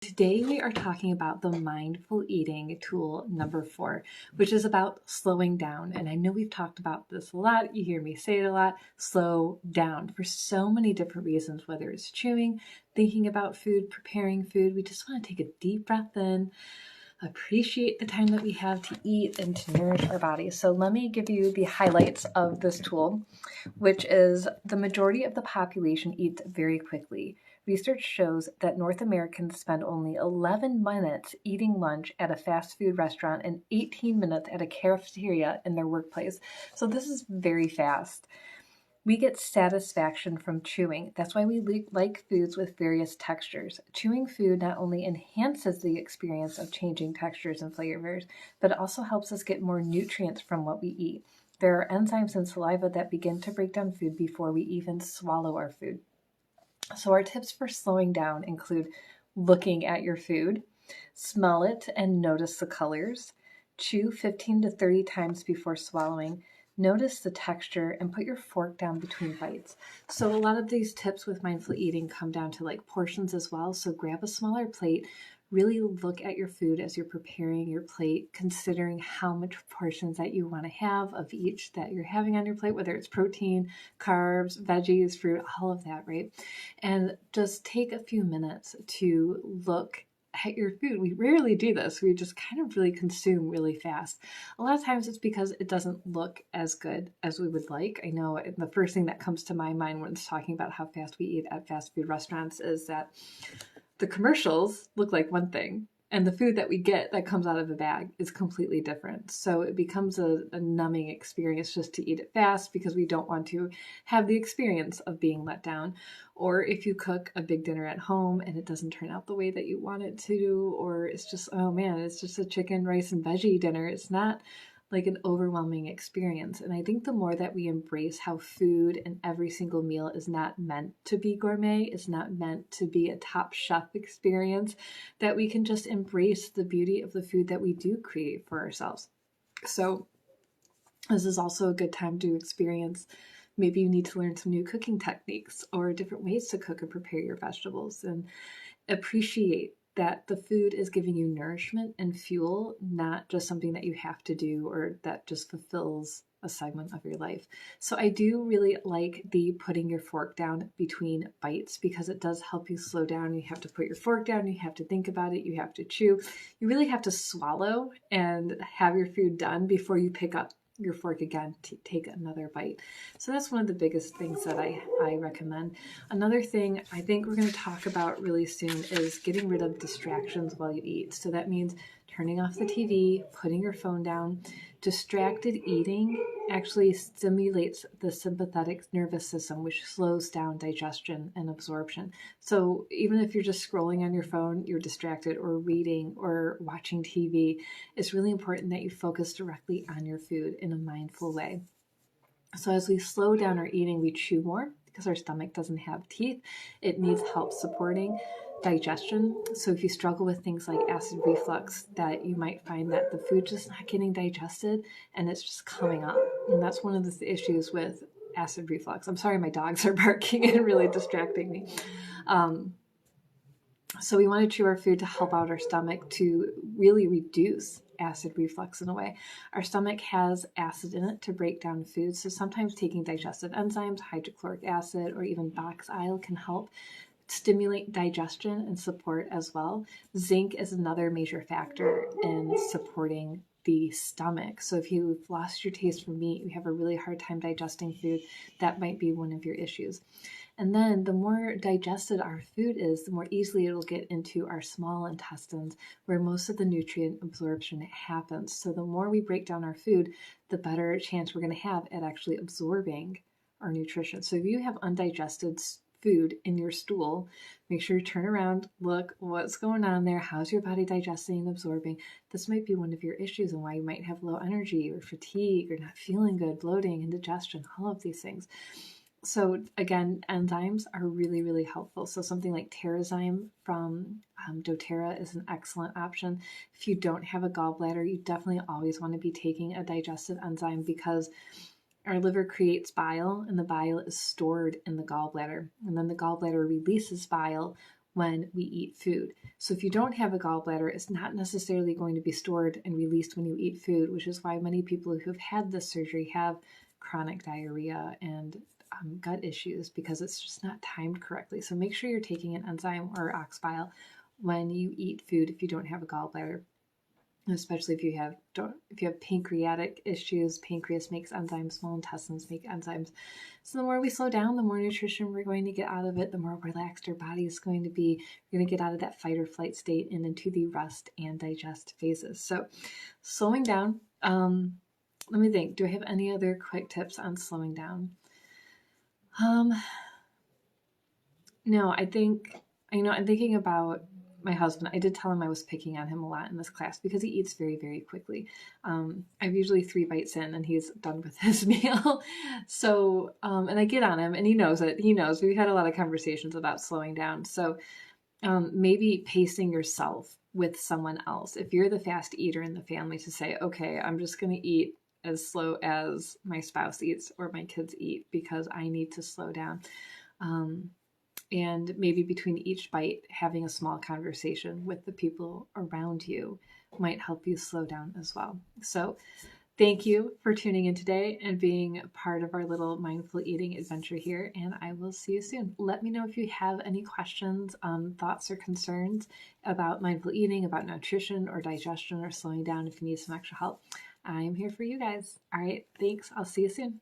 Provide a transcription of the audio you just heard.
Today we are talking about the mindful eating tool number 4, which is about slowing down. And I know we've talked about this a lot. You hear me say it a lot. Slow down for so many different reasons, whether it's chewing, thinking about food, preparing food. We just want to take a deep breath in, appreciate the time that we have to eat and to nourish our bodies. So let me give you the highlights of this tool, which is the majority of the population eats very quickly. Research shows that North Americans spend only 11 minutes eating lunch at a fast food restaurant and 18 minutes at a cafeteria in their workplace. So this is very fast. We get satisfaction from chewing. That's why we like foods with various textures. Chewing food not only enhances the experience of changing textures and flavors, but it also helps us get more nutrients from what we eat. There are enzymes in saliva that begin to break down food before we even swallow our food. So our tips for slowing down include looking at your food, smell it and notice the colors, chew 15 to 30 times before swallowing, notice the texture, and put your fork down between bites. So a lot of these tips with mindful eating come down to like portions as well. So grab a smaller plate, really look at your food as you're preparing your plate, considering how much portions that you want to have of each that you're having on your plate, whether it's protein, carbs, veggies, fruit, all of that, right? And just take a few minutes to look at your food. We rarely do this. We just kind of really consume really fast. A lot of times it's because it doesn't look as good as we would like. I know the first thing that comes to my mind when it's talking about how fast we eat at fast food restaurants is that the commercials look like one thing and the food that we get that comes out of the bag is completely different. So it becomes a numbing experience just to eat it fast because we don't want to have the experience of being let down. Or if you cook a big dinner at home and it doesn't turn out the way that you want it to, or it's just, oh man, it's just a chicken, rice, and veggie dinner. It's not like an overwhelming experience. And I think the more that we embrace how food and every single meal is not meant to be gourmet, it's not meant to be a top chef experience, that we can just embrace the beauty of the food that we do create for ourselves. So this is also a good time to experience. Maybe you need to learn some new cooking techniques or different ways to cook and prepare your vegetables, and appreciate that the food is giving you nourishment and fuel, not just something that you have to do or that just fulfills a segment of your life. So I do really like the putting your fork down between bites because it does help you slow down. You have to put your fork down, you have to think about it, you have to chew. You really have to swallow and have your food done before you pick up your fork again to take another bite. So that's one of the biggest things that I recommend. Another thing I think we're going to talk about really soon is getting rid of distractions while you eat. So that means turning off the TV, putting your phone down. Distracted eating actually stimulates the sympathetic nervous system, which slows down digestion and absorption. So even if you're just scrolling on your phone, you're distracted, or reading or watching TV, it's really important that you focus directly on your food in a mindful way. So as we slow down our eating, we chew more because our stomach doesn't have teeth. It needs help supporting digestion. So if you struggle with things like acid reflux, that you might find that the food's just not getting digested and it's just coming up. And that's one of the issues with acid reflux. I'm sorry, my dogs are barking and really distracting me. So we want to chew our food to help out our stomach to really reduce acid reflux in a way. Our stomach has acid in it to break down food. So sometimes taking digestive enzymes, hydrochloric acid, or even box oil can help stimulate digestion and support as well. Zinc is another major factor in supporting the stomach. So if you've lost your taste for meat, you have a really hard time digesting food, that might be one of your issues. And then the more digested our food is, the more easily it'll get into our small intestines where most of the nutrient absorption happens. So the more we break down our food, the better chance we're going to have at actually absorbing our nutrition. So if you have undigested food in your stool, make sure you turn around, look what's going on there. How's your body digesting and absorbing? This might be one of your issues and why you might have low energy or fatigue or not feeling good, bloating, indigestion, all of these things. So again, enzymes are really, really helpful. So something like Terrazyme from doTERRA is an excellent option. If you don't have a gallbladder, you definitely always want to be taking a digestive enzyme because our liver creates bile and the bile is stored in the gallbladder. And then the gallbladder releases bile when we eat food. So if you don't have a gallbladder, it's not necessarily going to be stored and released when you eat food, which is why many people who have had this surgery have chronic diarrhea and gut issues, because it's just not timed correctly. So make sure you're taking an enzyme or ox bile when you eat food if you don't have a gallbladder, especially if you have pancreatic issues. Pancreas makes enzymes, small intestines make enzymes. So the more we slow down, the more nutrition we're going to get out of it, the more relaxed our body is going to be. We're going to get out of that fight or flight state and into the rest and digest phases. So slowing down, let me think, do I have any other quick tips on slowing down? No, I think, I'm thinking about my husband. I did tell him I was picking on him a lot in this class because he eats very, very quickly. I'm usually 3 bites in and he's done with his meal. So, and I get on him and he knows it. He knows. We've had a lot of conversations about slowing down. So maybe pacing yourself with someone else. If you're the fast eater in the family, to say, okay, I'm just going to eat as slow as my spouse eats or my kids eat because I need to slow down. And maybe between each bite, having a small conversation with the people around you might help you slow down as well. So thank you for tuning in today and being part of our little mindful eating adventure here. And I will see you soon. Let me know if you have any questions, thoughts, or concerns about mindful eating, about nutrition or digestion or slowing down if you need some extra help. I am here for you guys. All right. Thanks. I'll see you soon.